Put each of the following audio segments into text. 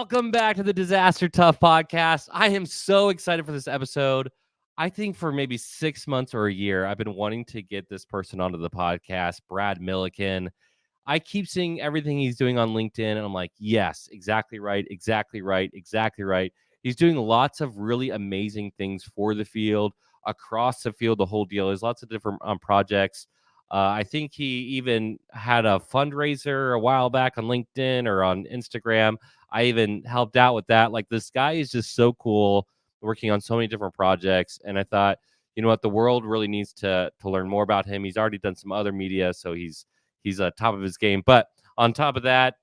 Welcome back to the Disaster Tough podcast. I am so excited for this episode. I think for maybe 6 months or a year, I've been wanting to get this person onto the podcast, Brad Milliken. I keep seeing everything he's doing on LinkedIn, and I'm like, yes, exactly right, exactly right, exactly right. He's doing lots of really amazing things for the field, across the field, the whole deal. There's lots of different projects. I think he even had a fundraiser a while back on LinkedIn or on Instagram. I even helped out with that. Like, this guy is just so cool, working on so many different projects. And I thought, you know what, the world really needs to learn more about him. He's already done some other media, so he's top of his game. But on top of that,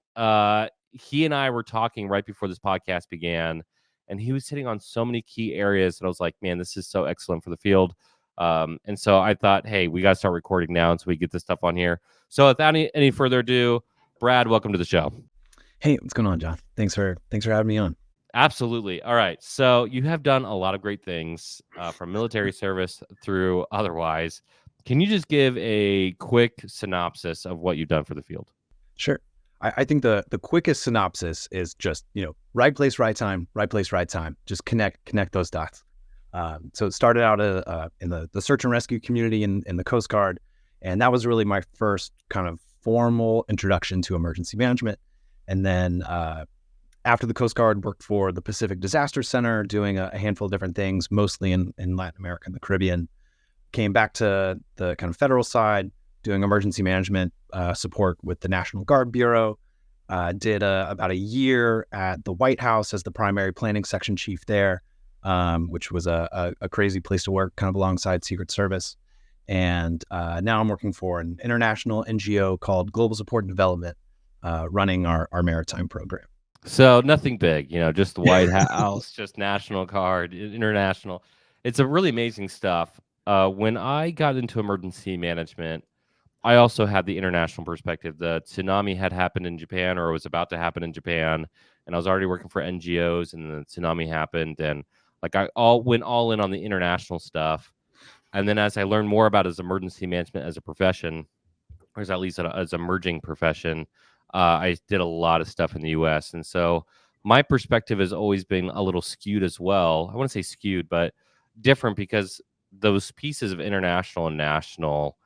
he and I were talking right before this podcast began, and he was hitting on so many key areas that I was like, man, this is so excellent for the field. And so I thought, hey, we got to start recording now, and so we get this stuff on here. So without any further ado, Brad, welcome to the show. Hey, what's going on, John? Thanks for having me on. Absolutely. All right. So you have done a lot of great things, from military service through otherwise. Can you just give a quick synopsis of what you've done for the field? Sure. I think the quickest synopsis is just, right place, right time, right place, right time. Just connect those dots. So it started out in the search and rescue community in the Coast Guard. And that was really my first kind of formal introduction to emergency management. And then after the Coast Guard, worked for the Pacific Disaster Center, doing a handful of different things, mostly in Latin America and the Caribbean. Came back to the kind of federal side, doing emergency management support with the National Guard Bureau. Did about a year at the White House as the primary planning section chief there, which was a crazy place to work, kind of alongside Secret Service. And now I'm working for an international NGO called Global Support and Development, running our Maritime Program. So nothing big, just the White House, just National Guard, international. It's a really amazing stuff. When I got into emergency management, I also had the international perspective. The tsunami had happened in Japan, or was about to happen in Japan, and I was already working for NGOs, and the tsunami happened, and I went all in on the international stuff. And then as I learned more about as emergency management as a profession, or at least as an emerging profession, I did a lot of stuff in the U.S. And so my perspective has always been a little skewed as well. I want to say skewed, but different, because those pieces of international and national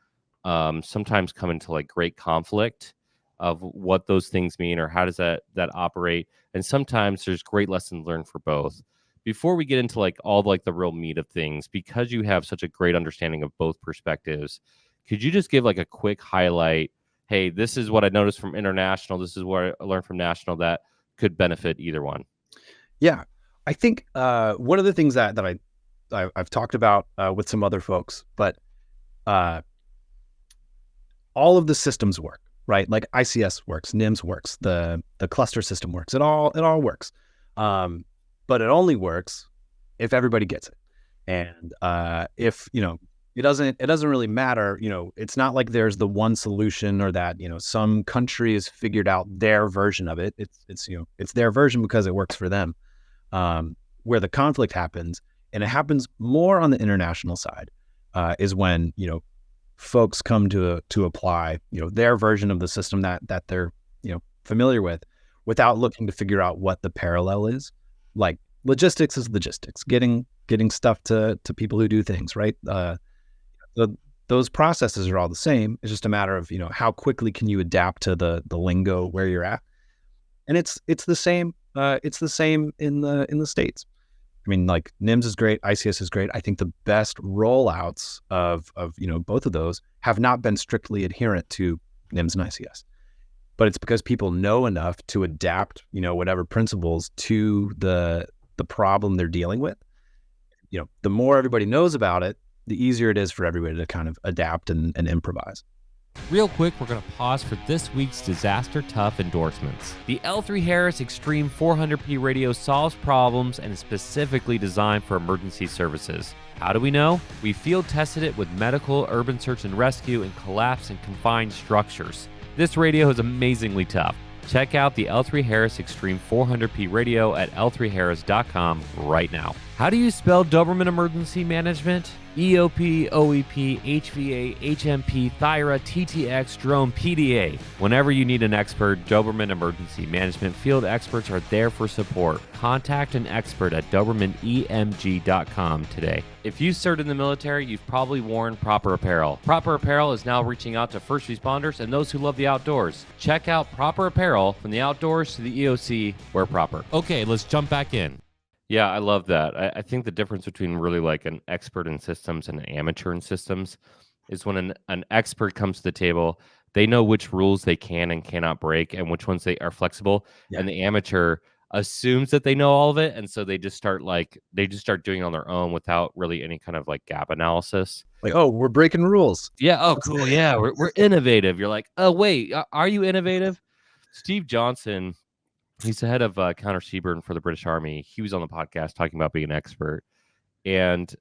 sometimes come into great conflict of what those things mean, or how does that operate. And sometimes there's great lessons learned for both. Before we get into all the real meat of things, because you have such a great understanding of both perspectives, could you just give a quick highlight? Hey, this is what I noticed from international. This is what I learned from national that could benefit either one. Yeah, I think one of the things that I've talked about with some other folks, but all of the systems work, right? Like ICS works, NIMS works, the cluster system works. It all works, but it only works if everybody gets it. And if it doesn't really matter. It's not like there's the one solution, or that some country has figured out their version of it. It's their version because it works for them. Where the conflict happens, and it happens more on the international side, is when folks come to apply their version of the system that they're familiar with, without looking to figure out what the parallel is. Like, logistics is logistics, getting stuff to people who do things, right? Those processes are all the same. It's just a matter of how quickly can you adapt to the lingo where you're at, and it's the same. It's the same in the States. I mean, NIMS is great, ICS is great. I think the best rollouts of both of those have not been strictly adherent to NIMS and ICS, but it's because people know enough to adapt whatever principles to the problem they're dealing with. The more everybody knows about it, the easier it is for everybody to kind of adapt and improvise. Real quick, we're going to pause for this week's Disaster Tough endorsements. The L3 Harris Extreme 400p radio solves problems and is specifically designed for emergency services. How do we know? We field tested it with medical, urban search and rescue, and collapse and confined structures. This radio is amazingly tough. Check out the L3 Harris Extreme 400p radio at l3harris.com right now. How do you spell Doberman Emergency Management? EOP, OEP, HVA, HMP, Thyra, TTX, Drone, PDA. Whenever you need an expert, Doberman Emergency Management field experts are there for support. Contact an expert at DobermanEMG.com today. If you served in the military, you've probably worn Proper Apparel. Proper Apparel is now reaching out to first responders and those who love the outdoors. Check out Proper Apparel, from the outdoors to the EOC, wear proper. Okay, let's jump back in. Yeah, I love that. I think the difference between really like an expert in systems and an amateur in systems is when an expert comes to the table, they know which rules they can and cannot break and which ones they are flexible. Yeah. And the amateur assumes that they know all of it. And so they just start doing it on their own without really any kind of like gap analysis. Like, oh, we're breaking rules. Yeah. Oh, cool. Yeah. We're innovative. You're like, oh, wait, are you innovative? Steve Johnson, he's the head of counter Seaburn for the British Army. He was on the podcast talking about being an expert, and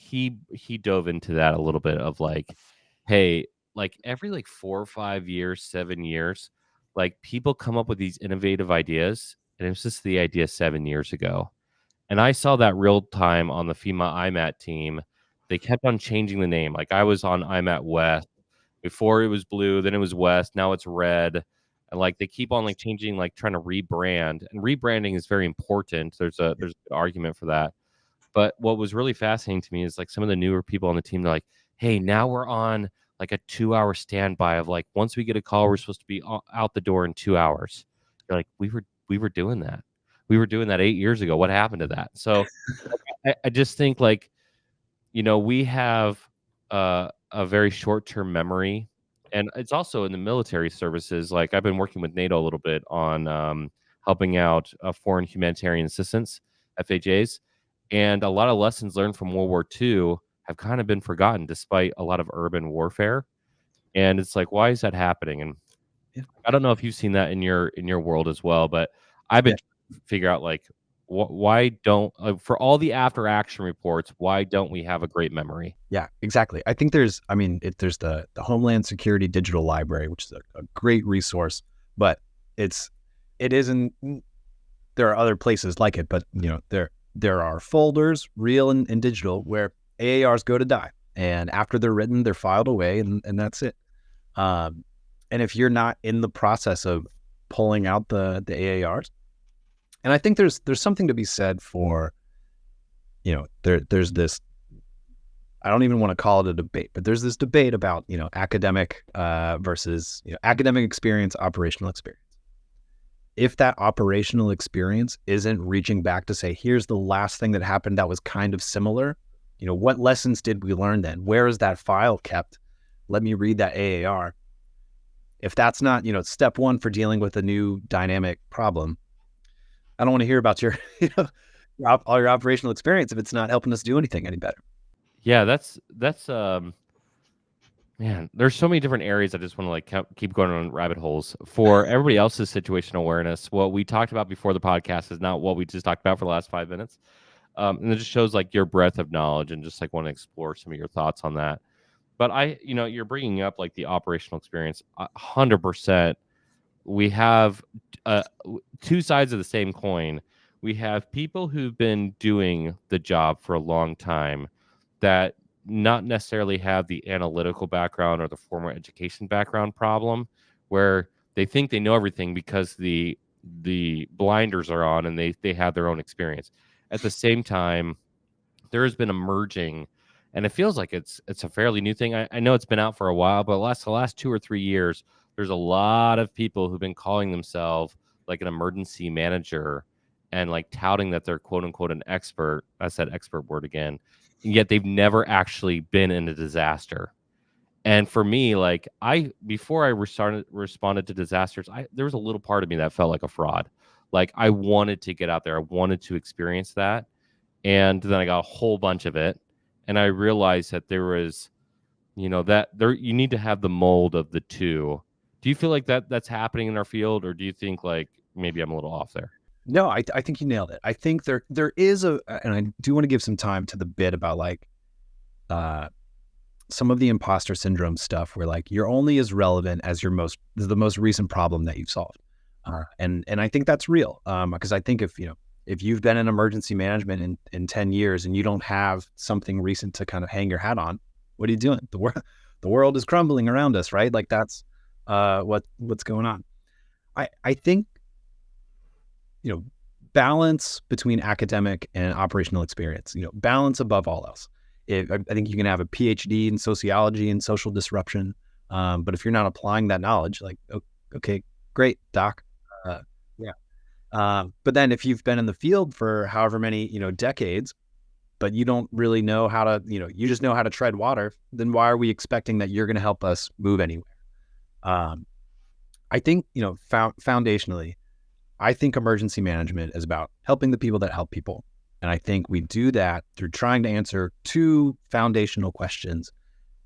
he dove into that a little bit of like, hey, like every like 4 or 5 years, 7 years, like people come up with these innovative ideas, and it was just the idea 7 years ago, and I saw that real time on the FEMA IMAT team. They kept on changing the name. Like I was on IMAT West before, it was blue, then it was West, now it's red. And like they keep on like changing, like trying to rebrand, and rebranding is very important. There's a good argument for that. But what was really fascinating to me is like some of the newer people on the team, they're like, hey, now we're on like a 2-hour standby of like, once we get a call, we're supposed to be out the door in 2 hours. You're like, we were doing that. We were doing that 8 years ago. What happened to that? So I just think like, we have a very short-term memory. And it's also in the military services. Like I've been working with NATO a little bit on helping out foreign humanitarian assistance, FHAs. And a lot of lessons learned from World War II have kind of been forgotten despite a lot of urban warfare. And it's like, why is that happening? And I don't know if you've seen that in your world as well, but I've been trying to figure out like, why don't for all the after action reports, why don't we have a great memory? Yeah, exactly. I think there's the Homeland Security Digital Library, which is a great resource, but it isn't. There are other places like it, but there are folders, real and digital, where AARs go to die, and after they're written, they're filed away, and that's it. And if you're not in the process of pulling out the AARs. And I think there's something to be said for, there's this, I don't even want to call it a debate, but there's this debate about, academic versus, academic experience, operational experience. If that operational experience isn't reaching back to say, here's the last thing that happened that was kind of similar, what lessons did we learn then? Where is that file kept? Let me read that AAR. If that's not, step one for dealing with a new dynamic problem, I don't want to hear about your, all your operational experience if it's not helping us do anything any better. Yeah, that's man, there's so many different areas I just want to like keep going on rabbit holes. For everybody else's situational awareness, what we talked about before the podcast is not what we just talked about for the last 5 minutes. And it just shows like your breadth of knowledge and just like want to explore some of your thoughts on that. But you're bringing up like the operational experience, 100%. We have two sides of the same coin. We have people who've been doing the job for a long time that not necessarily have the analytical background or the formal education background problem, where they think they know everything because the blinders are on and they have their own experience. At the same time, there has been emerging, and it feels like it's a fairly new thing. I know it's been out for a while, but the last 2 or 3 years, there's a lot of people who've been calling themselves like an emergency manager and like touting that they're quote unquote an expert. I said expert word again. And yet they've never actually been in a disaster. And for me, like before I responded to disasters, there was a little part of me that felt like a fraud. Like I wanted to get out there. I wanted to experience that. And then I got a whole bunch of it. And I realized that there was, you need to have the mold of the two. Do you feel like that's happening in our field, or do you think like maybe I'm a little off there? No, I think you nailed it. I think there is and I do want to give some time to the bit about like some of the imposter syndrome stuff where like you're only as relevant as the most recent problem that you've solved. And I think that's real. Because I think if if you've been in emergency management in 10 years and you don't have something recent to kind of hang your hat on, what are you doing? The world is crumbling around us, right? Like that's what's going on. I think, balance between academic and operational experience, balance above all else. I think you can have a PhD in sociology and social disruption, but if you're not applying that knowledge, like, okay, great, doc. Yeah. But then if you've been in the field for however many, decades, but you don't really know how to, you just know how to tread water, then why are we expecting that you're going to help us move anywhere? I think, foundationally, I think emergency management is about helping the people that help people. And I think we do that through trying to answer two foundational questions.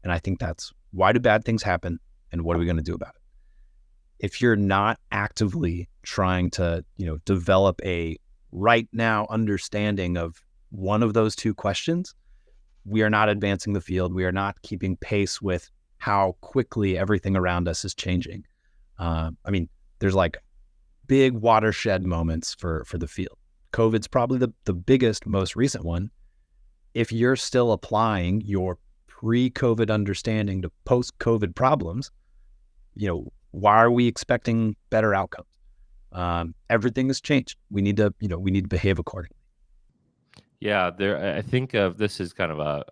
And I think that's, why do bad things happen? And what are we going to do about it? If you're not actively trying to, develop a right now understanding of one of those two questions, we are not advancing the field. We are not keeping pace with how quickly everything around us is changing. There's like big watershed moments for the field. COVID's probably the biggest, most recent one. If you're still applying your pre-COVID understanding to post-COVID problems, why are we expecting better outcomes? Everything has changed. We need to behave accordingly. Yeah, I think of this is kind of a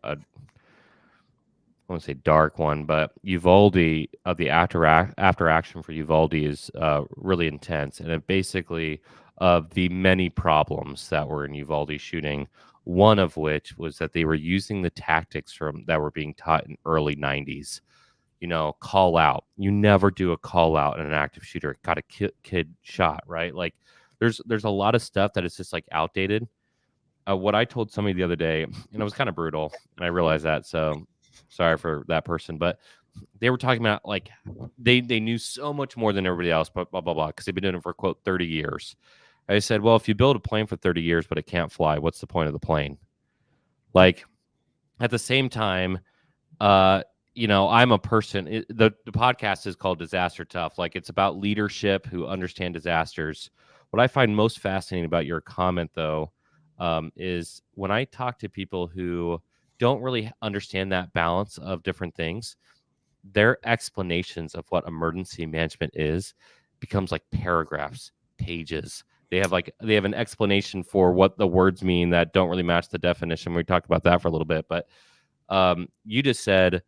I won't say dark one, but Uvalde, the after action for Uvalde is really intense, and it basically, of the many problems that were in Uvalde shooting, one of which was that they were using the tactics that were being taught in early 90s. Call out. You never do a call out in an active shooter. Got a kid shot, right? Like there's a lot of stuff that is just like outdated. What I told somebody the other day, and it was kind of brutal, and I realized that, so sorry for that person, but they were talking about like they knew so much more than everybody else, but blah, blah, blah, because they've been doing it for, quote, 30 years. I said, well, if you build a plane for 30 years, but it can't fly, what's the point of the plane? Like, at the same time, I'm a person. The podcast is called Disaster Tough. Like, it's about leadership who understand disasters. What I find most fascinating about your comment, though, is when I talk to people who don't really understand that balance of different things, their explanations of what emergency management is becomes like paragraphs, pages. They have an explanation for what the words mean that don't really match the definition. We talked about that for a little bit, but you just said,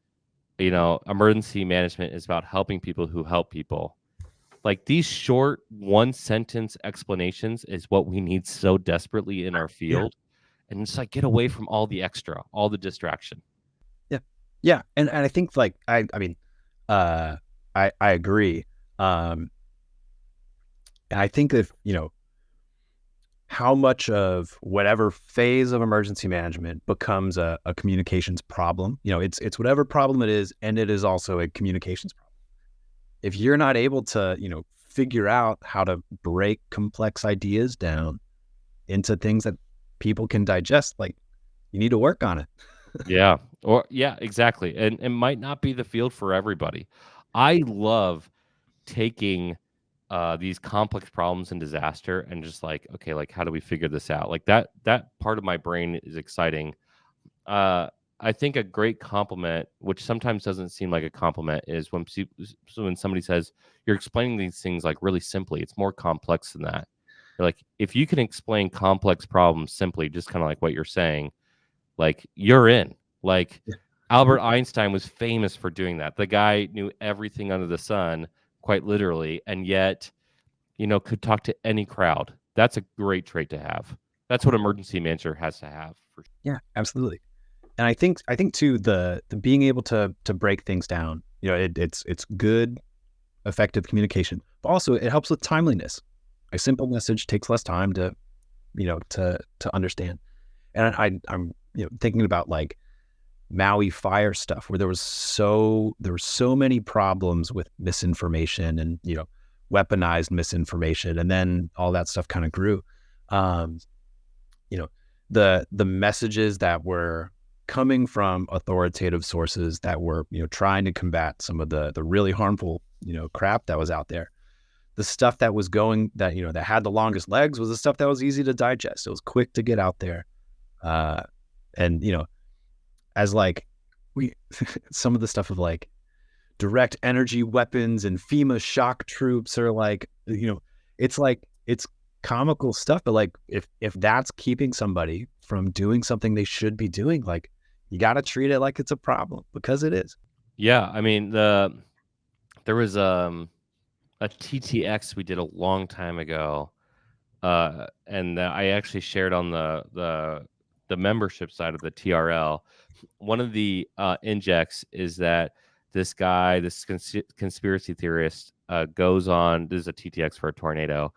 emergency management is about helping people who help people. Like, these short one sentence explanations is what we need so desperately in our field. Yeah. And it's like, get away from all the extra, all the distraction. Yeah. And I think like, I agree. And I think if, how much of whatever phase of emergency management becomes a communications problem, it's whatever problem it is. And it is also a communications problem. If you're not able to, figure out how to break complex ideas down into things that people can digest, like, you need to work on it. Yeah, exactly. And it might not be the field for everybody. I love taking these complex problems in disaster and just like, okay, like, how do we figure this out? Like that part of my brain is exciting. I think a great compliment, which sometimes doesn't seem like a compliment, is when somebody says, you're explaining these things like really simply. It's more complex than that. Like, if you can explain complex problems simply, just kind of like what you're saying, like, you're in. Like, Albert Einstein was famous for doing that. The guy knew everything under the sun, quite literally, and yet, could talk to any crowd. That's a great trait to have. That's what emergency manager has to have. Yeah, absolutely. And I think too, the being able to break things down, it's good, effective communication, but also it helps with timeliness. A simple message takes less time to understand. And I'm thinking about like Maui fire stuff, where there were so many problems with misinformation and weaponized misinformation, and then all that stuff kind of grew. The messages that were coming from authoritative sources that were trying to combat some of the really harmful crap that was out there, The stuff that was going, that that had the longest legs, was the stuff that was easy to digest. It was quick to get out there, and as like some of the stuff of like direct energy weapons and FEMA shock troops are like, it's comical stuff, but like if that's keeping somebody from doing something they should be doing, like you got to treat it like it's a problem, because it is. Yeah, I mean there was a TTX we did a long time ago, and I actually shared on the membership side of the TRL. One of the injects is that this guy, this conspiracy theorist, goes on. This is a TTX for a tornado,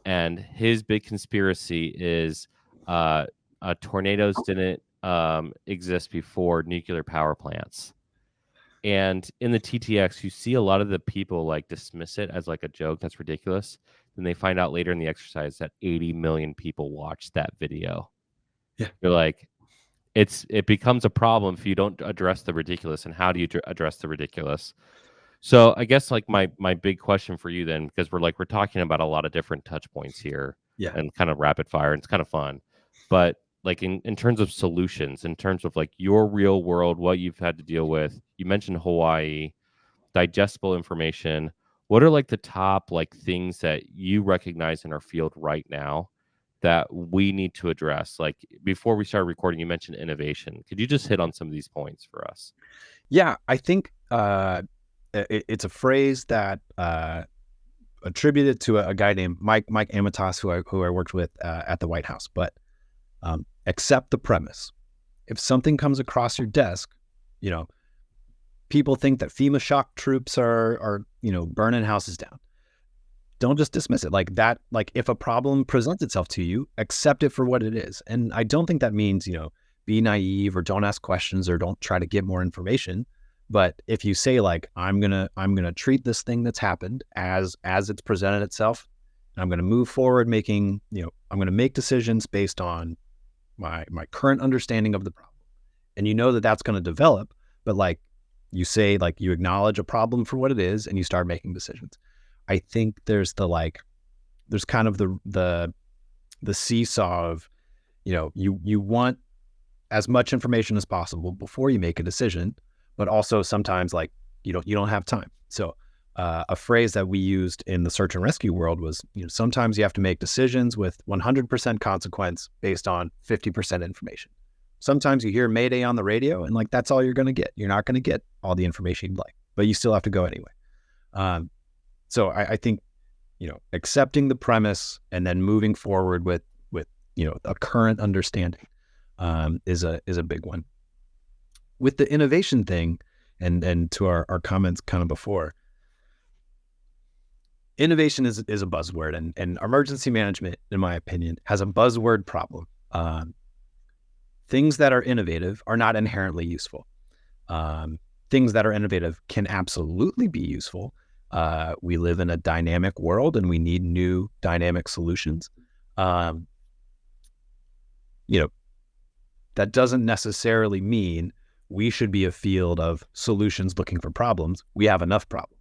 and his big conspiracy is tornadoes didn't exist before nuclear power plants. And in the TTX, you see a lot of the people like dismiss it as like a joke. That's ridiculous. Then they find out later in the exercise that 80 million people watched that video. Yeah. You're like, it becomes a problem if you don't address the ridiculous. And how do you address the ridiculous? So I guess like my big question for you then, because we're talking about a lot of different touch points here, and kind of rapid fire, and it's kind of fun, but like in terms of solutions, in terms of like your real world, what you've had to deal with, you mentioned Hawaii, digestible information. What are like the top like things that you recognize in our field right now that we need to address? Like before we started recording, you mentioned innovation. Could you just hit on some of these points for us? Yeah, I think it's a phrase that attributed to a guy named Mike Amatas, who I worked with at the White House. But accept the premise. If something comes across your desk, people think that FEMA shock troops are burning houses down. Don't just dismiss it like that. Like if a problem presents itself to you, accept it for what it is. And I don't think that means, be naive or don't ask questions or don't try to get more information. But if you say like, I'm gonna treat this thing that's happened as it's presented itself, and I'm gonna move forward making, I'm gonna make decisions based on my current understanding of the problem. And that's going to develop, but like you say, like you acknowledge a problem for what it is and you start making decisions. I think there's kind of the seesaw of, you want as much information as possible before you make a decision, but also sometimes like you don't have time. So a phrase that we used in the search and rescue world was, sometimes you have to make decisions with 100% consequence based on 50% information. Sometimes you hear Mayday on the radio and like, that's all you're going to get. You're not going to get all the information you'd like, but you still have to go anyway. So I think, accepting the premise and then moving forward with a current understanding is a big one. With the innovation thing, and to our comments kind of before, innovation is a buzzword, and emergency management, in my opinion, has a buzzword problem. Things that are innovative are not inherently useful. Things that are innovative can absolutely be useful. We live in a dynamic world and we need new dynamic solutions. That doesn't necessarily mean we should be a field of solutions looking for problems. We have enough problems.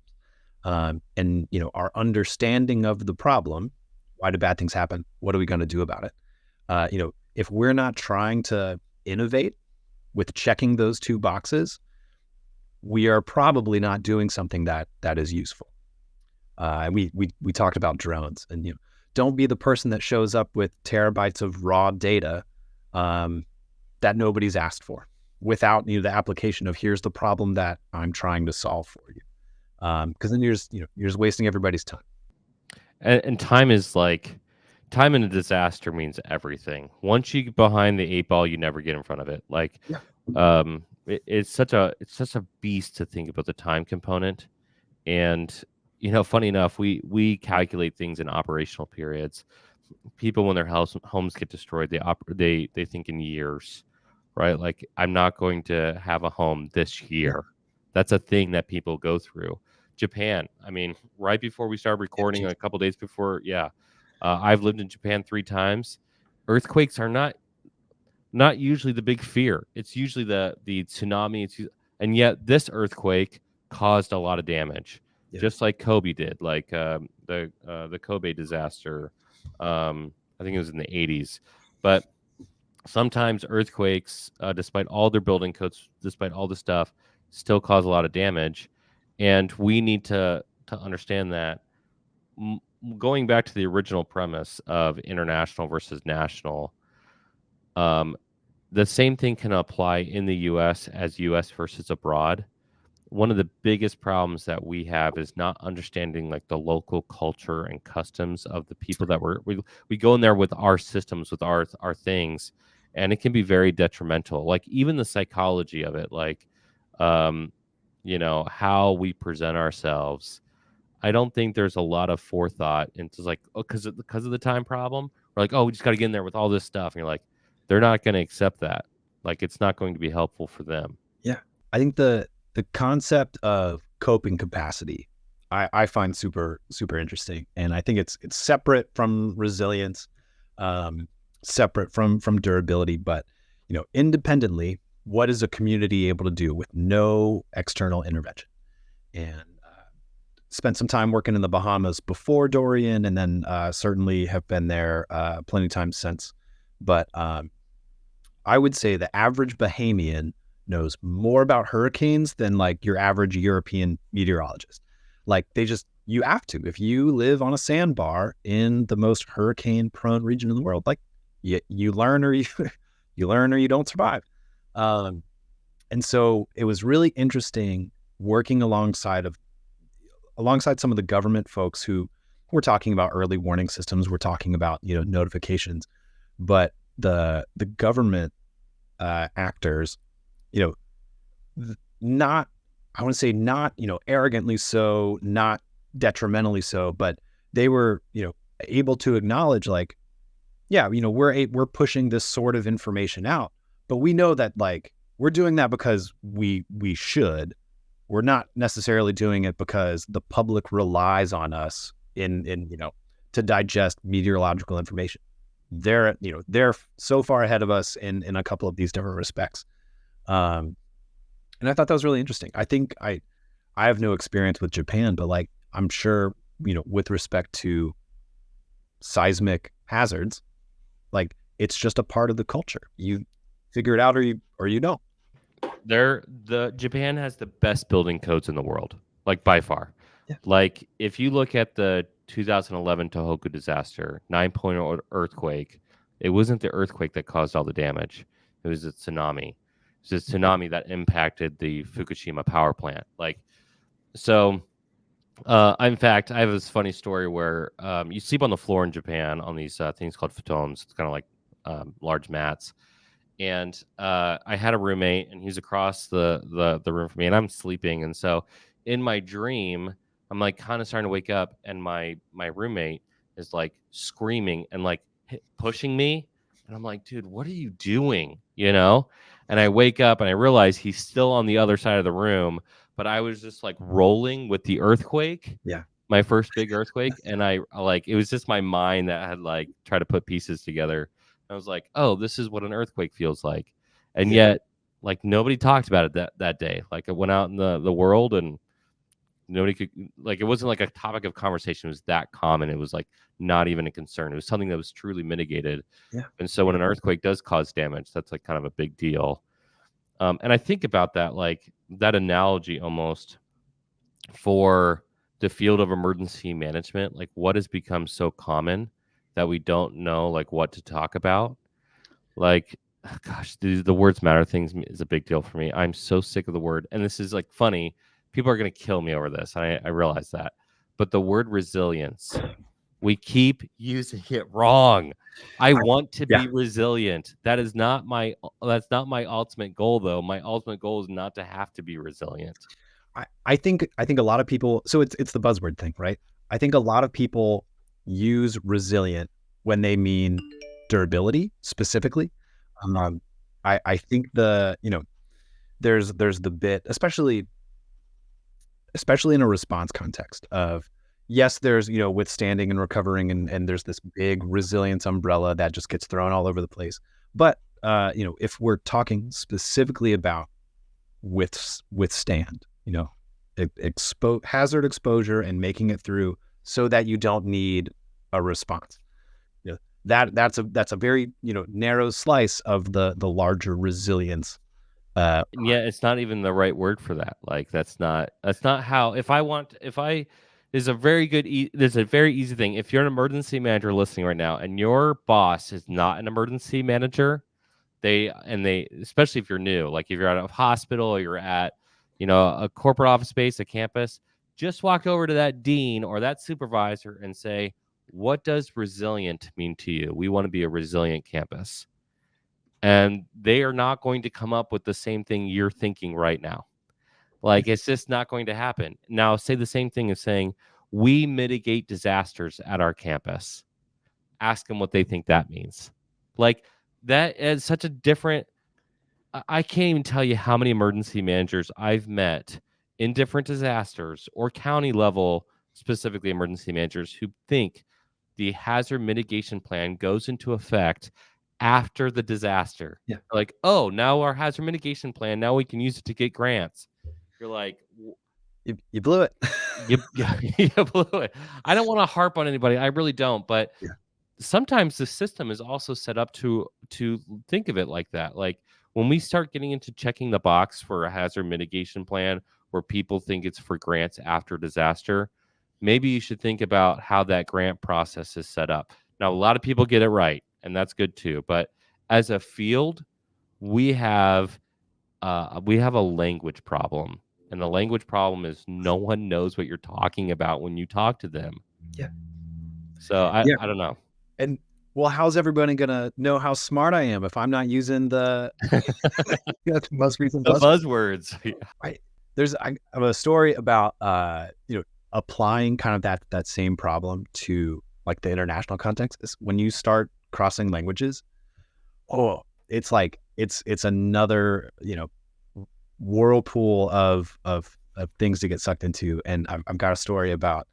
And our understanding of the problem, why do bad things happen? What are we going to do about it? If we're not trying to innovate with checking those two boxes, we are probably not doing something that is useful. We talked about drones, and don't be the person that shows up with terabytes of raw data that nobody's asked for, without the application of here's the problem that I'm trying to solve for you. Because then you're just wasting everybody's time. And time is like, time in a disaster means everything. Once you get behind the 8 ball, you never get in front of it. Like, it's such a beast to think about the time component. And funny enough, we calculate things in operational periods. People, when their homes get destroyed, they think in years, right? Like, I'm not going to have a home this year. That's a thing that people go through. Japan, I mean, right before we started recording, a couple days before, I've lived in Japan 3 times. Earthquakes are not usually the big fear. It's usually the tsunami. And yet this earthquake caused a lot of damage. just like Kobe did, like the Kobe disaster. I think it was in the 80s, but sometimes earthquakes, despite all their building codes, despite all the stuff, still cause a lot of damage, and we need to understand that. Going back to the original premise of international versus national, the same thing can apply in the U.S. as U.S. versus abroad. One of the biggest problems that we have is not understanding like the local culture and customs of the people that we go in there with our systems, with our things, and it can be very detrimental. Like even the psychology of it, like how we present ourselves. I don't think there's a lot of forethought into like, because of the time problem. We're like, oh, we just got to get in there with all this stuff, and you're like, they're not going to accept that. Like it's not going to be helpful for them. Yeah, I think the concept of coping capacity, I find super interesting, and I think it's separate from resilience, separate from durability, but independently, what is a community able to do with no external intervention? And spent some time working in the Bahamas before Dorian, and then certainly have been there plenty of times since. But I would say the average Bahamian knows more about hurricanes than like your average European meteorologist. Like you have to, if you live on a sandbar in the most hurricane prone region in the world, like you learn or you learn or you don't survive. And so it was really interesting working alongside some of the government folks who were talking about early warning systems. We're talking about, notifications, but the government actors, not, I want to say not, arrogantly so, not detrimentally so, but they were, able to acknowledge like, yeah, we're pushing this sort of information out, but we know that like we're doing that because we should. We're not necessarily doing it because the public relies on us in to digest meteorological information. They're so far ahead of us in a couple of these different respects. And I thought that was really interesting. I think I have no experience with Japan, but like I'm sure, with respect to seismic hazards, like it's just a part of the culture. You figure it out or you don't. Japan has the best building codes in the world, like by far. Yeah. Like if you look at the 2011 Tohoku disaster, 9.0 earthquake, it wasn't the earthquake that caused all the damage. It was a tsunami. It was a tsunami that impacted the Fukushima power plant. Like, so, in fact, I have this funny story where you sleep on the floor in Japan on these things called futons. It's kind of like large mats. And I had a roommate, and he's across the room from me, and I'm sleeping. And so in my dream, I'm like kind of starting to wake up, and my roommate is like screaming and like pushing me. And I'm like, dude, what are you doing? And I wake up and I realize he's still on the other side of the room, but I was just like rolling with the earthquake. Yeah. My first big earthquake. And I like, it was just my mind that had like tried to put pieces together. I was like, oh, this is what an earthquake feels like. And yet, like, nobody talked about it that day. Like, it went out in the world, and nobody could, like, it wasn't like a topic of conversation. It was that common. It was like not even a concern. It was something that was truly mitigated. Yeah. And so when an earthquake does cause damage, that's like kind of a big deal. And I think about that, like that analogy almost for the field of emergency management, like what has become so common that we don't know like what to talk about. Like, gosh, the words matter things is a big deal for me. I'm so sick of the word. And this is like funny. People are going to kill me over this. I realize that. But the word resilience, we keep using it wrong. I want to be resilient. That's not my ultimate goal, though. My ultimate goal is not to have to be resilient. I think a lot of people, so it's the buzzword thing, right? I think a lot of people use resilient when they mean durability specifically. I think there's the bit, especially in a response context of, yes, there's, withstanding and recovering, and there's this big resilience umbrella that just gets thrown all over the place. But, if we're talking specifically about withstand, hazard exposure and making it through so that you don't need a response. That's a very narrow slice of the larger resilience. Yeah, it's not even the right word for that. Like that's not how. There's a very easy thing. If you're an emergency manager listening right now, and your boss is not an emergency manager, they especially if you're new, like if you're at a hospital or you're at a corporate office space, a campus, just walk over to that dean or that supervisor and say, what does resilient mean to you? We want to be a resilient campus. And they are not going to come up with the same thing you're thinking right now. Like, it's just not going to happen. Now, say the same thing as saying, we mitigate disasters at our campus. Ask them what they think that means. Like, that is such a different... I can't even tell you how many emergency managers I've met in different disasters or county level, specifically emergency managers, who think the hazard mitigation plan goes into effect after the disaster. Yeah. Like, oh, now our hazard mitigation plan, now we can use it to get grants. You're like, you blew it. you blew it. I don't want to harp on anybody. I really don't. But sometimes the system is also set up to think of it like that. Like when we start getting into checking the box for a hazard mitigation plan where people think it's for grants after disaster, maybe you should think about how that grant process is set up. Now, a lot of people get it right, and that's good too. But as a field, we have a language problem. And the language problem is no one knows what you're talking about when you talk to them. Yeah. So I don't know. And well, how's everybody gonna know how smart I am if I'm not using the most recent buzzwords? Right. I have a story about applying kind of that same problem to like the international context. Is when you start crossing languages, it's like it's another whirlpool of things to get sucked into. And I've got a story about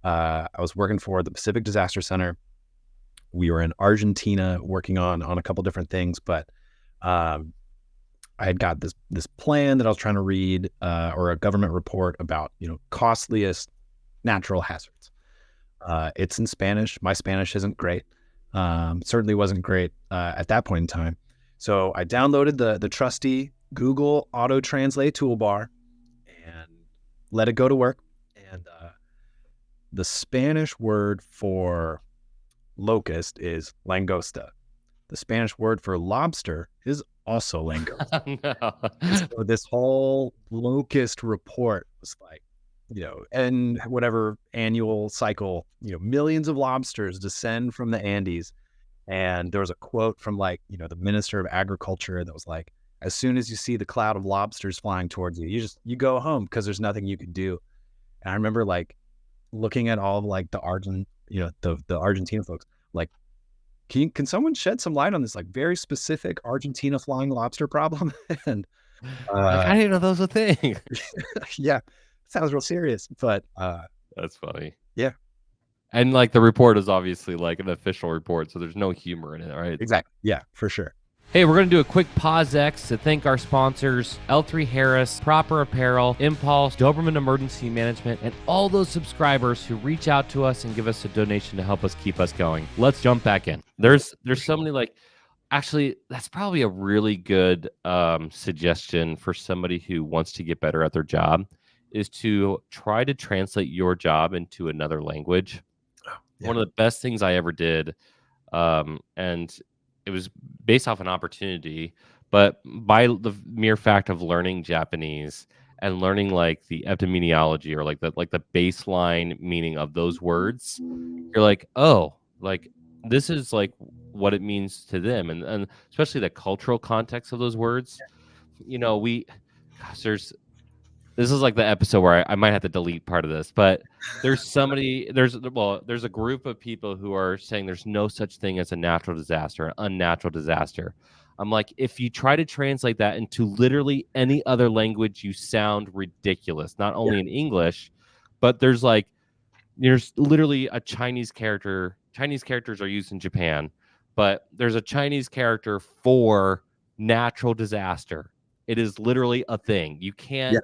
I was working for the Pacific Disaster Center. We were in Argentina working on a couple different things, but I had got this plan that I was trying to read, or a government report about costliest natural hazards. It's in Spanish. My Spanish isn't great. Certainly wasn't great at that point in time. So I downloaded the trusty Google Auto Translate toolbar and let it go to work. And the Spanish word for locust is langosta. The Spanish word for lobster is also langosta. No. So this whole locust report was like, and whatever annual cycle, millions of lobsters descend from the Andes. And there was a quote from the Minister of Agriculture that was like, as soon as you see the cloud of lobsters flying towards you, you go home because there's nothing you can do. And I remember looking at all of the Argentina folks, like, can someone shed some light on this very specific Argentina flying lobster problem? And I didn't know those were a thing. Yeah, sounds real serious, but that's funny. Yeah. And the report is obviously an official report, so there's no humor in it, right? Exactly. Yeah, for sure. Hey, we're going to do a quick pause X to thank our sponsors, L3 Harris, Proper Apparel, Impulse, Doberman Emergency Management, and all those subscribers who reach out to us and give us a donation to help us keep us going. Let's jump back in. There's so many actually, that's probably a really good suggestion for somebody who wants to get better at their job, is to try to translate your job into another language. Yeah. One of the best things I ever did, and it was based off an opportunity, but by the mere fact of learning Japanese and learning the epimeniology or the baseline meaning of those words, you're like, oh, this is what it means to them, and especially the cultural context of those words. This is the episode where I might have to delete part of this, but there's a group of people who are saying there's no such thing as a natural disaster, an unnatural disaster. I'm like, if you try to translate that into literally any other language, you sound ridiculous. Not only in English, but there's literally a Chinese character. Chinese characters are used in Japan, but there's a Chinese character for natural disaster. It is literally a thing. You can't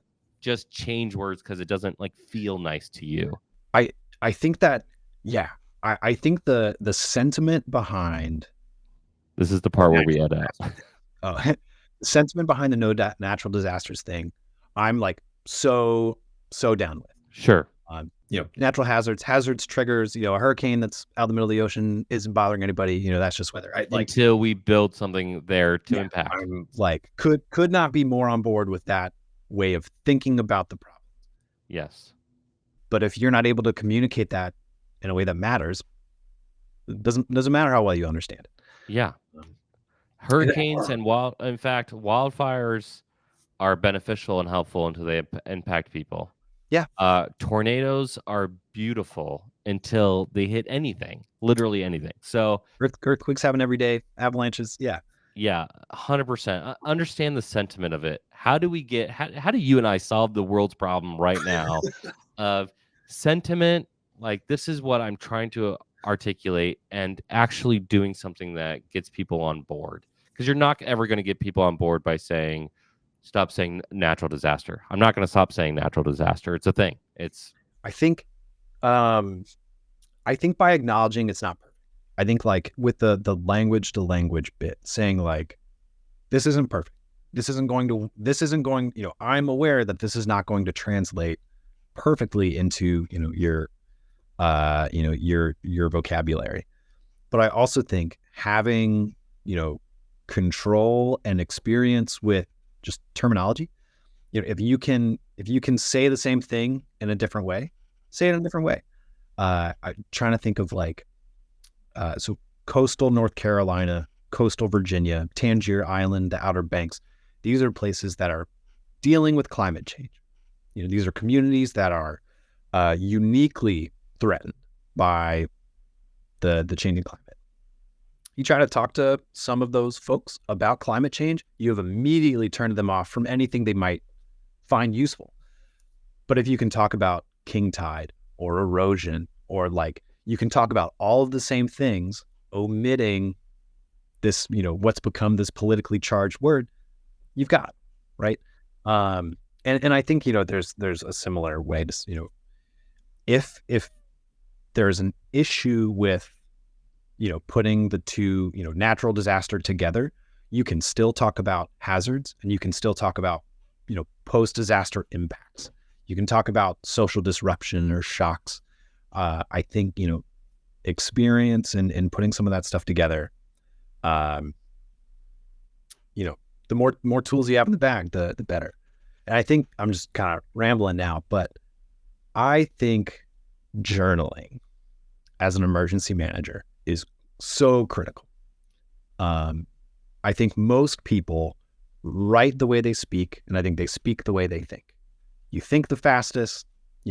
just change words because it doesn't like feel nice to you? I think that, yeah, I think the sentiment behind This is the part where we add up. the sentiment behind the natural disasters thing, I'm like so down with. Sure. Natural hazards, triggers, a hurricane that's out in the middle of the ocean isn't bothering anybody. That's just weather. Until we build something there to impact. I'm like, could not be more on board with that way of thinking about the problem. Yes. But if you're not able to communicate that in a way that matters, it doesn't matter how well you understand it. Yeah. Hurricanes and wildfires are beneficial and helpful until they impact people. Yeah. Tornadoes are beautiful until they hit anything, literally anything. So earthquakes happen every day, avalanches. Yeah. Yeah, 100%. Understand the sentiment of it. How do you and I solve the world's problem right now of sentiment? Like, this is what I'm trying to articulate, and actually doing something that gets people on board. Because you're not ever going to get people on board by saying, stop saying natural disaster. I'm not going to stop saying natural disaster. It's a thing. I think by acknowledging it's not perfect. I think like with the language to language bit, saying like, this isn't perfect. I'm aware that this is not going to translate perfectly into, your vocabulary. But I also think having, control and experience with just terminology, if you can say the same thing in a different way, say it in a different way. I'm trying to think of like, so coastal North Carolina, coastal Virginia, Tangier Island, the Outer Banks. These are places that are dealing with climate change. These are communities that are uniquely threatened by the changing climate. You try to talk to some of those folks about climate change, you have immediately turned them off from anything they might find useful. But if you can talk about king tide or erosion, or like you can talk about all of the same things, omitting this, what's become this politically charged word, you've got, right? And I think, there's a similar way to, if there's an issue with, putting the two, natural disaster together, you can still talk about hazards, and you can still talk about, post-disaster impacts. You can talk about social disruption or shocks. I think, experience and putting some of that stuff together, the more tools you have in the bag, the better. And I think I'm just kind of rambling now, but I think journaling as an emergency manager is so critical. I think most people write the way they speak, and I think they speak the way they think. You think the fastest,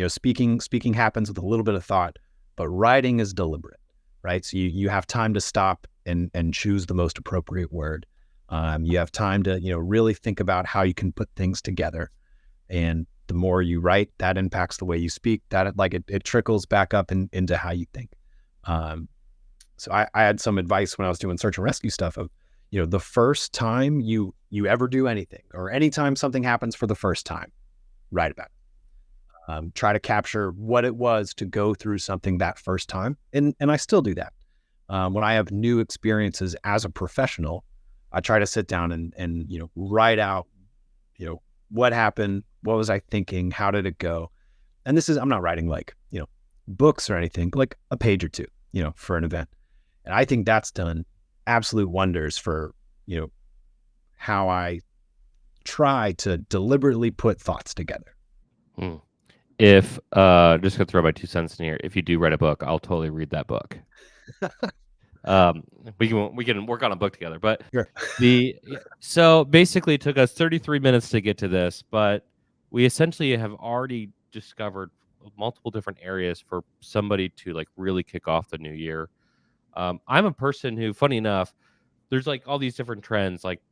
speaking happens with a little bit of thought, but writing is deliberate, right? So you have time to stop and choose the most appropriate word. You have time to, really think about how you can put things together. And the more you write, that impacts the way you speak. That it trickles back up into how you think. So I had some advice when I was doing search and rescue stuff of, the first time you ever do anything, or anytime something happens for the first time, write about it. Try to capture what it was to go through something that first time. And I still do that. When I have new experiences as a professional, I try to sit down and write out, what happened, what was I thinking, how did it go? And I'm not writing like, books or anything, but like a page or two, for an event. And I think that's done absolute wonders for, how I try to deliberately put thoughts together. If just gonna throw my 2 cents in here, if you do write a book, I'll totally read that book. We can work on a book together, but sure. So basically it took us 33 minutes to get to this, but we essentially have already discovered multiple different areas for somebody to like really kick off the new year. I'm a person who, funny enough, there's like all these different trends, like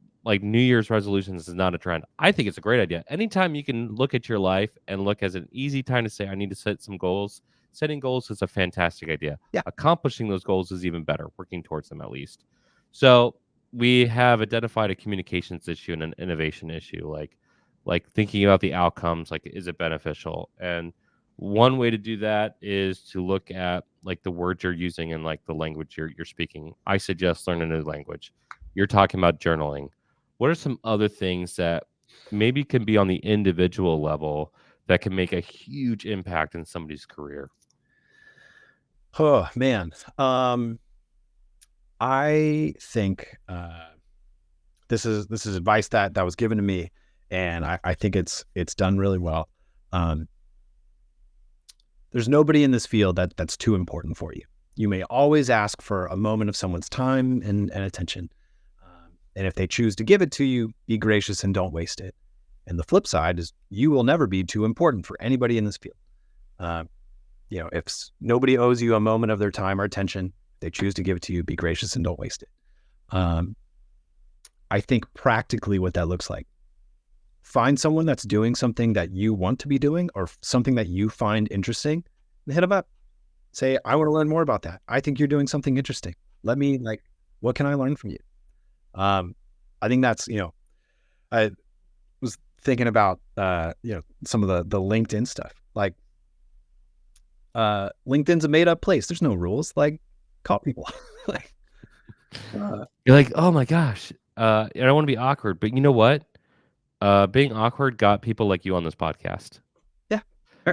New Year's resolutions is not a trend. I think it's a great idea. Anytime you can look at your life and look as an easy time to say, I need to set some goals. Setting goals is a fantastic idea. Yeah. Accomplishing those goals is even better, working towards them at least. So we have identified a communications issue and an innovation issue. Like like thinking about the outcomes, like is it beneficial? And one way to do that is to look at like the words you're using and like the language you're speaking. I suggest learn a new language. You're talking about journaling. What are some other things that maybe can be on the individual level that can make a huge impact in somebody's career? Oh man. I think this is advice that was given to me, and I think it's done really well. There's nobody in this field that's too important for you. You may always ask for a moment of someone's time and attention. And if they choose to give it to you, be gracious and don't waste it. And the flip side is you will never be too important for anybody in this field. If nobody owes you a moment of their time or attention, they choose to give it to you, be gracious and don't waste it. I think practically what that looks like, find someone that's doing something that you want to be doing or something that you find interesting and hit them up. Say, I want to learn more about that. I think you're doing something interesting. What can I learn from you? I think that's, I was thinking about, some of the LinkedIn stuff. Like, LinkedIn's a made up place. There's no rules. Like, call people. You're like, oh my gosh, I don't want to be awkward, but you know what? Being awkward got people like you on this podcast. Yeah.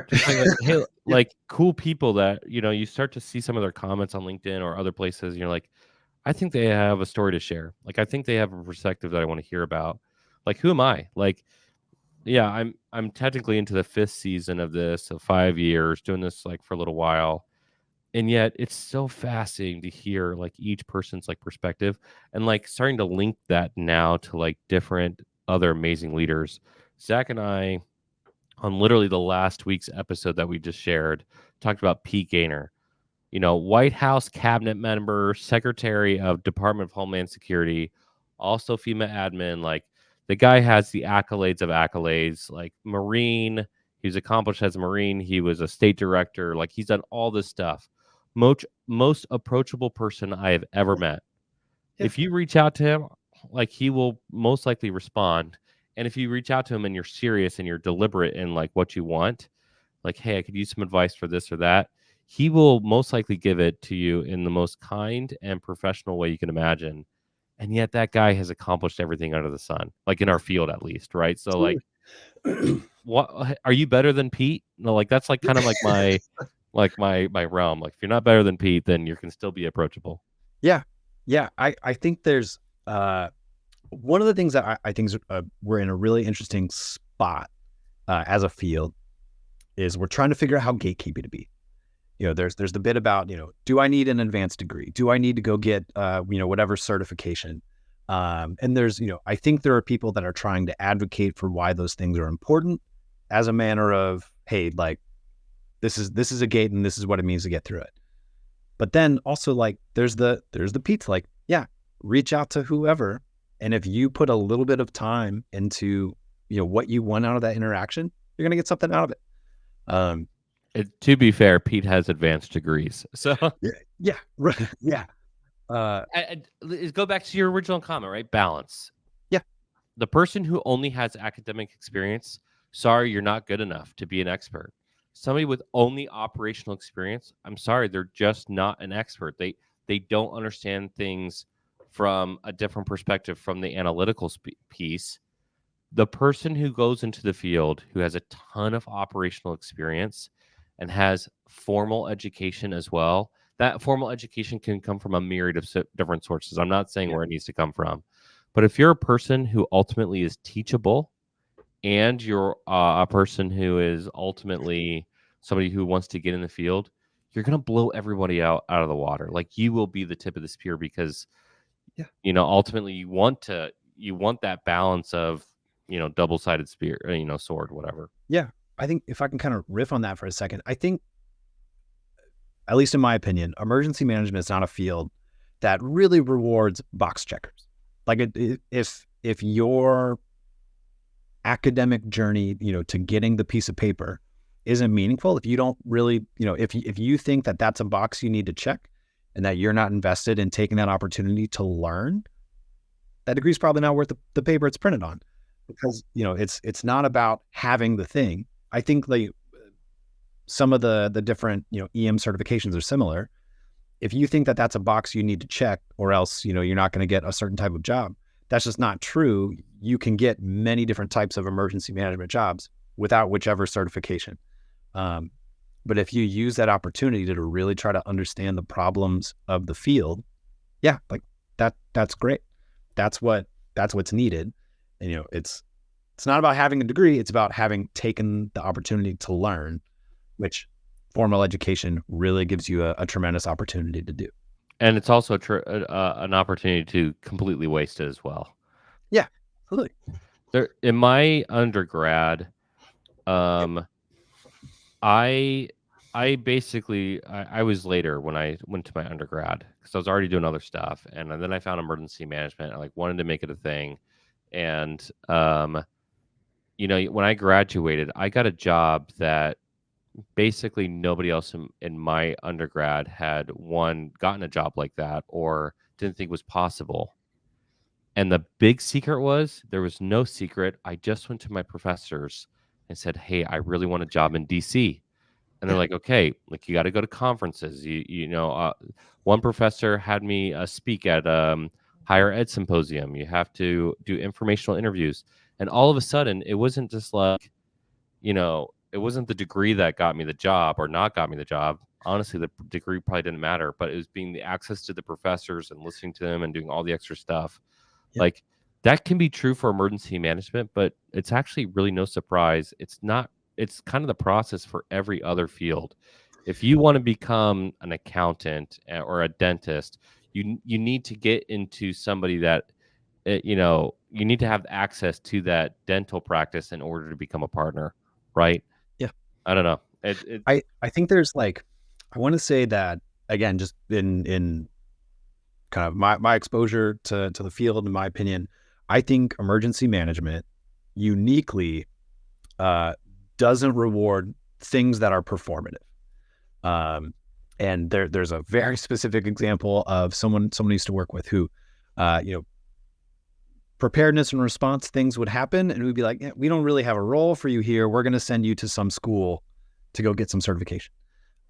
Just hey, like cool people that, you start to see some of their comments on LinkedIn or other places. And you're like, I think they have a story to share. Like, I think they have a perspective that I want to hear about. Like, who am I? Like, yeah, I'm technically into the 5th season of this, so 5 years doing this like for a little while. And yet it's so fascinating to hear like each person's like perspective and like starting to link that now to like different other amazing leaders. Zach and I, on literally the last week's episode that we just shared, talked about Pete Gaynor, White House cabinet member, Secretary of Department of Homeland Security, also FEMA admin. Like, the guy has the accolades of accolades, like Marine. He was accomplished as a Marine. He was a state director. Like, he's done all this stuff. Most approachable person I have ever met. Yeah. If you reach out to him, like, he will most likely respond. And if you reach out to him and you're serious and you're deliberate in like what you want, like, hey, I could use some advice for this or that, he will most likely give it to you in the most kind and professional way you can imagine. And yet that guy has accomplished everything under the sun, like in our field at least, right? So like, what are you better than Pete? No, like that's like kind of like my realm. Like, if you're not better than Pete, then you can still be approachable. Yeah. I think there's one of the things that I think we're in a really interesting spot as a field is we're trying to figure out how gatekeeping to be. There's the bit about, do I need an advanced degree? Do I need to go get, whatever certification? And there's, I think there are people that are trying to advocate for why those things are important as a manner of, hey, like, this is a gate and this is what it means to get through it. But then also like, there's the Pete's like, yeah, reach out to whoever. And if you put a little bit of time into, what you want out of that interaction, you're going to get something out of it. To be fair, Pete has advanced degrees. So yeah, right. Yeah. Go back to your original comment, right? Balance. Yeah. The person who only has academic experience, sorry, you're not good enough to be an expert. Somebody with only operational experience, I'm sorry, they're just not an expert. They don't understand things from a different perspective from the analytical piece. The person who goes into the field who has a ton of operational experience and has formal education as well, that formal education can come from a myriad of different sources. I'm not saying where it needs to come from. But if you're a person who ultimately is teachable and you're a person who is ultimately somebody who wants to get in the field, you're going to blow everybody out of the water. Like, you will be the tip of the spear because, ultimately you want that balance of, double-sided spear, sword, whatever. Yeah. I think if I can kind of riff on that for a second, I think, at least in my opinion, emergency management is not a field that really rewards box checkers. Like, if your academic journey, to getting the piece of paper isn't meaningful, if you don't really, if you think that that's a box you need to check and that you're not invested in taking that opportunity to learn, that degree is probably not worth the paper it's printed on. because it's not about having the thing. I think like some of the different EM certifications are similar. If you think that that's a box you need to check, or else you're not going to get a certain type of job, that's just not true. You can get many different types of emergency management jobs without whichever certification. But if you use that opportunity to really try to understand the problems of the field, yeah, like that's great. That's what's needed. And it's not about having a degree, it's about having taken the opportunity to learn, which formal education really gives you a tremendous opportunity to do. And it's also an opportunity to completely waste it as well. Yeah, absolutely. There, in my undergrad, I basically I was later when I went to my undergrad because I was already doing other stuff, and then I found emergency management. I wanted to make it a thing, and when I graduated, I got a job that basically nobody else in my undergrad had gotten a job like that or didn't think was possible. And the big secret was there was no secret. I just went to my professors and said, "Hey, I really want a job in DC." And they're like, "Okay, like you got to go to conferences." One professor had me speak at higher ed symposium. You have to do informational interviews. And all of a sudden, it wasn't just like, it wasn't the degree that got me the job or not got me the job. Honestly, the degree probably didn't matter, but it was being the access to the professors and listening to them and doing all the extra stuff. Yeah. Like that can be true for emergency management, but it's actually really no surprise. It's not. It's kind of the process for every other field. If you want to become an accountant or a dentist, you need to get into somebody that you need to have access to that dental practice in order to become a partner, right? Yeah. I don't know. I think there's I want to say that again, just in kind of my exposure to the field, in my opinion, I think emergency management uniquely doesn't reward things that are performative. And there's a very specific example of someone I used to work with who, preparedness and response things would happen, and we'd be like, we don't really have a role for you here. We're going to send you to some school to go get some certification.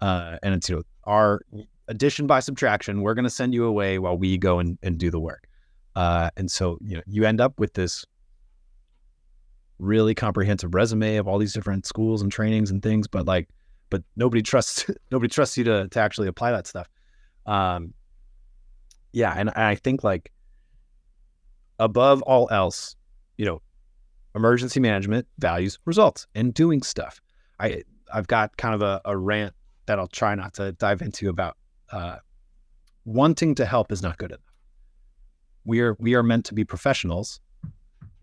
And it's, our addition by subtraction, we're going to send you away while we go and do the work. And so, you end up with this really comprehensive resume of all these different schools and trainings and things, but nobody trusts you to actually apply that stuff. Yeah. And I think above all else, emergency management values results and doing stuff. I've got kind of a rant that I'll try not to dive into about wanting to help is not good enough. We are meant to be professionals.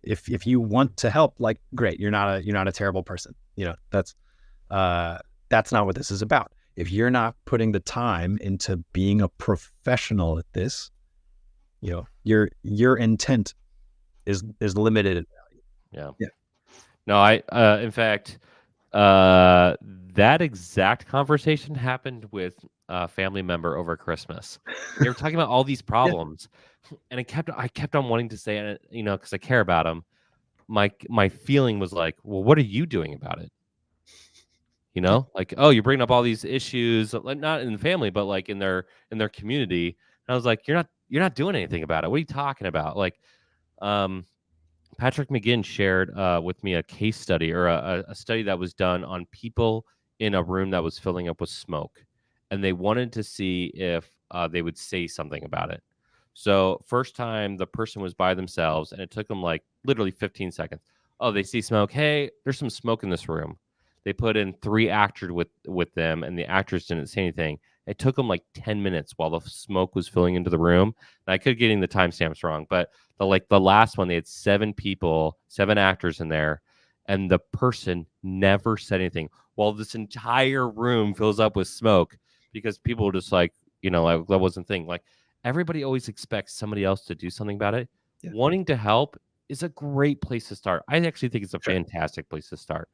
If you want to help, great, you're not a terrible person. That's not what this is about. If you're not putting the time into being a professional at this, your intent is limited in value. Yeah. No, in fact, that exact conversation happened with a family member over Christmas. They were talking about all these problems, and I kept on wanting to say it, because I care about them. My feeling was like, well, what are you doing about it? Oh, you're bringing up all these issues, not in the family, but in their community. And I was like, you're not doing anything about it. What are you talking about? Patrick McGinn shared with me a case study or a study that was done on people in a room that was filling up with smoke, and they wanted to see if they would say something about it. So first time the person was by themselves, and it took them literally 15 seconds. Oh, they see smoke. Hey, there's some smoke in this room. They put in 3 actors with them, and the actors didn't say anything. It took them 10 minutes while the smoke was filling into the room. And I could getting the timestamps wrong, but the last one, they had 7 actors in there, and the person never said anything while this entire room fills up with smoke, because people were just that wasn't a thing. Everybody always expects somebody else to do something about it. Yeah. Wanting to help is a great place to start. I actually think it's a fantastic place to start.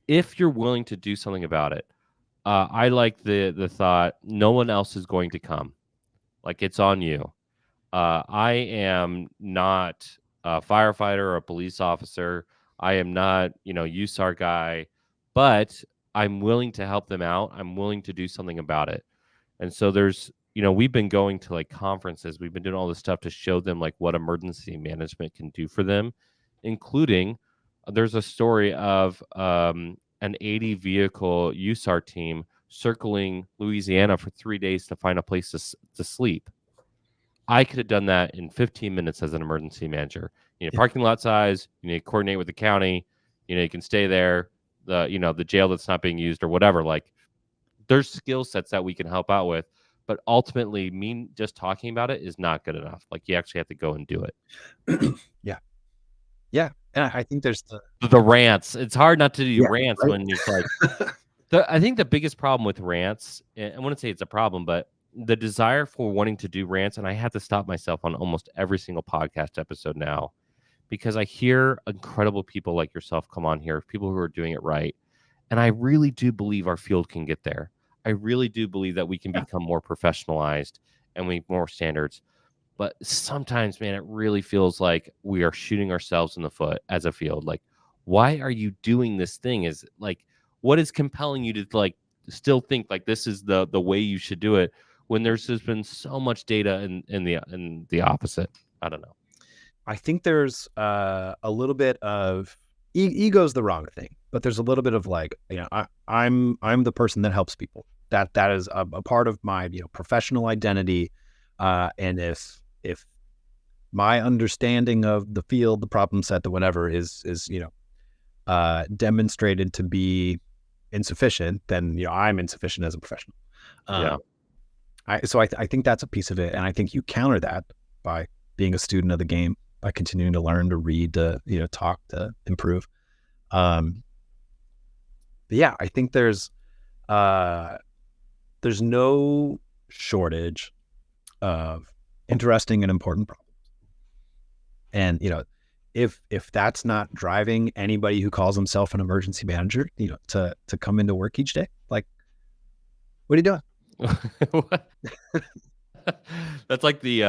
If you're willing to do something about it, I like the thought, no one else is going to come. It's on you. I am not a firefighter or a police officer. I am not, USAR guy, but I'm willing to help them out. I'm willing to do something about it. And so there's, we've been going to like conferences. We've been doing all this stuff to show them like what emergency management can do for them, including there's a story of an 80 vehicle USAR team circling Louisiana for 3 days to find a place to sleep. I could have done that in 15 minutes as an emergency manager. Parking lot size, you need to coordinate with the county, you can stay there, the jail that's not being used or whatever. Like there's skill sets that we can help out with, but ultimately me just talking about it is not good enough. Like you actually have to go and do it. Yeah. And I think there's the rants. It's hard not to do rants right? when it's like, I think the biggest problem with rants, and I wouldn't say it's a problem, but the desire for wanting to do rants, and I have to stop myself on almost every single podcast episode now, because I hear incredible people like yourself come on here, people who are doing it right. And I really do believe our field can get there. I really do believe that we can become more professionalized and we have more standards. But sometimes, man, it really feels like we are shooting ourselves in the foot as a field. Like, why are you doing this thing? Is like, what is compelling you to like still think like this is the way you should do it when there's just been so much data in the opposite? I don't know. I think there's a little bit of ego's the wrong thing, but there's a little bit of like, I'm the person that helps people. That is a part of my professional identity. And if my understanding of the field, the problem set, the whatever is demonstrated to be insufficient, then I'm insufficient as a professional. So I think that's a piece of it, and I think you counter that by being a student of the game, by continuing to learn, to read, to talk, to improve. But yeah, I think there's no shortage of interesting and important problems. And if that's not driving anybody who calls himself an emergency manager, to come into work each day, like, what are you doing? That's like the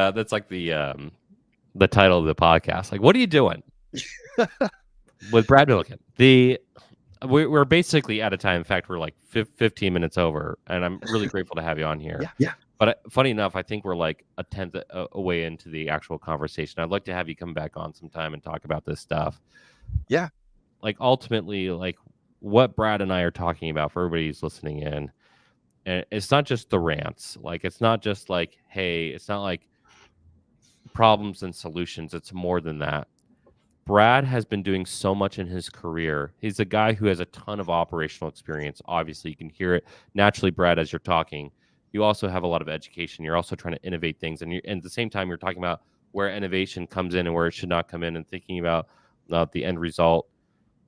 title of the podcast. Like, what are you doing? With Brad Milliken. We're basically out of time. In fact, we're like 15 minutes over, and I'm really grateful to have you on here. Yeah. But funny enough, I think we're like a tenth away into the actual conversation. I'd like to have you come back on sometime and talk about this stuff. Yeah. Like ultimately, like what Brad and I are talking about for everybody who's listening in. And it's not just the rants. Like, it's not just like, hey, it's not like problems and solutions. It's more than that. Brad has been doing so much in his career. He's a guy who has a ton of operational experience. Obviously, you can hear it naturally, Brad, as you're talking. You also have a lot of education. You're also trying to innovate things. And at the same time, you're talking about where innovation comes in and where it should not come in, and thinking about the end result.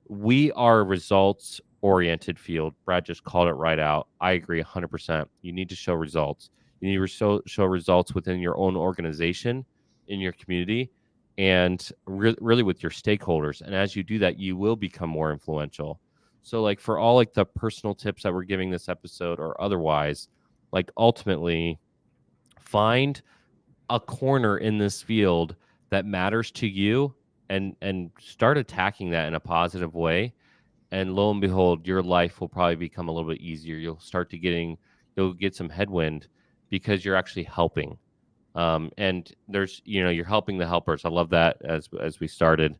We are a results-oriented field. Brad just called it right out. I agree 100%. You need to show results. You need to show results within your own organization, in your community, and really with your stakeholders. And as you do that, you will become more influential. So like for all like the personal tips that we're giving this episode or otherwise, like ultimately find a corner in this field that matters to you and start attacking that in a positive way. And lo and behold, your life will probably become a little bit easier. You'll get some headwind because you're actually helping. And there's, you're helping the helpers. I love that as we started.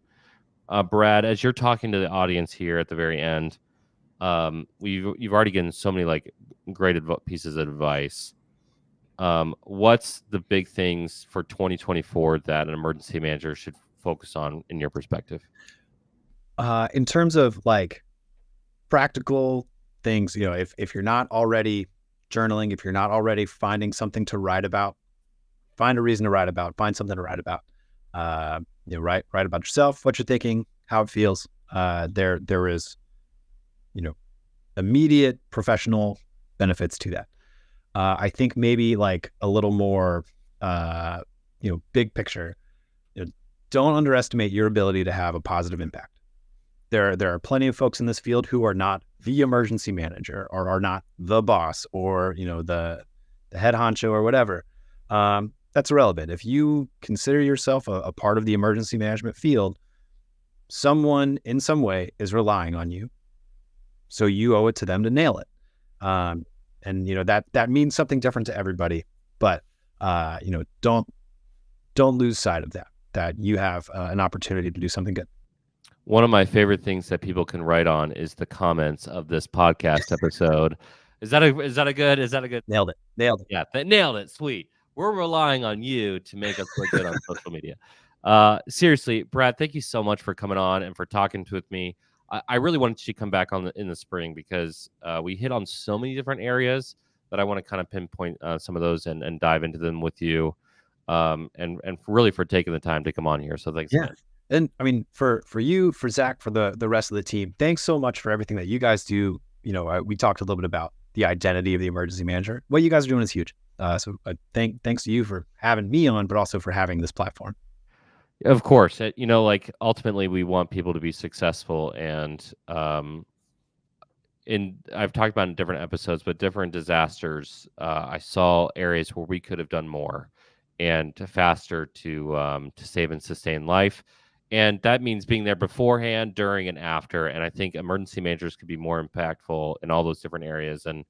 Brad, as you're talking to the audience here at the very end, you've already given so many like great pieces of advice. What's the big things for 2024 that an emergency manager should focus on in your perspective? In terms of like practical things, if you're not already journaling, if you're not already finding something to write about, find a reason to write about, find something to write about. Write about yourself, what you're thinking, how it feels. There is, immediate professional benefits to that. I think maybe like a little more, big picture. Don't underestimate your ability to have a positive impact. There are plenty of folks in this field who are not the emergency manager or are not the boss or, the head honcho or whatever. that's irrelevant. If you consider yourself a part of the emergency management field, someone in some way is relying on you. So you owe it to them to nail it. And that means something different to everybody, but don't lose sight of that you have an opportunity to do something good. One of my favorite things that people can write on is the comments of this podcast episode. Is that a good? Nailed it. Yeah, nailed it. Sweet. We're relying on you to make us look good on social media. Seriously, Brad, thank you so much for coming on and for talking with me. I really wanted you to come back in the spring because we hit on so many different areas that I want to kind of pinpoint some of those and dive into them with you. And really for taking the time to come on here. So thanks, man. And I mean, for you, for Zach, for the rest of the team, thanks so much for everything that you guys do. We talked a little bit about the identity of the emergency manager. What you guys are doing is huge. So thanks to you for having me on, but also for having this platform. Of course, ultimately we want people to be successful, and I've talked about in different episodes, but different disasters, I saw areas where we could have done more and faster to save and sustain life. And that means being there beforehand, during, and after. And I think emergency managers could be more impactful in all those different areas. And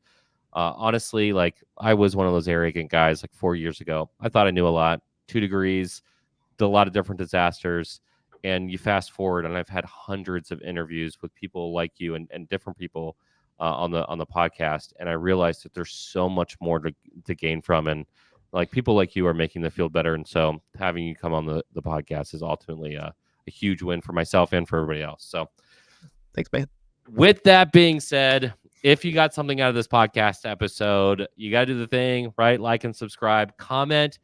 honestly, I was one of those arrogant guys 4 years ago. I thought I knew a lot, 2 degrees, did a lot of different disasters. And you fast forward, and I've had hundreds of interviews with people like you and different people on the podcast. And I realized that there's so much more to gain from. And people like you are making the field better. And so having you come on the podcast is ultimately a huge win for myself and for everybody else. So thanks, man. With that being said, if you got something out of this podcast episode, you got to do the thing, right? Like and subscribe, comment.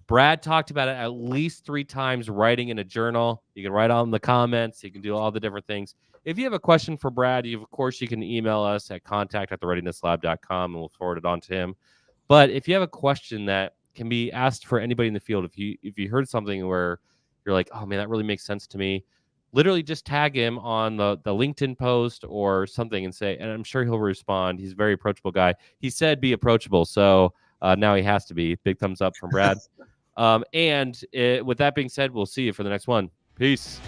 Brad talked about it at least 3 times, writing in a journal. You can write on the comments. You can do all the different things. If you have a question for Brad, of course, you can email us at contact@thereadinesslab.com, and we'll forward it on to him. But if you have a question that can be asked for anybody in the field, if you heard something where you're like, oh, man, that really makes sense to me, literally just tag him on the LinkedIn post or something and say, and I'm sure he'll respond. He's a very approachable guy. He said be approachable, so now he has to be. Big thumbs up from Brad. With that being said, we'll see you for the next one. Peace.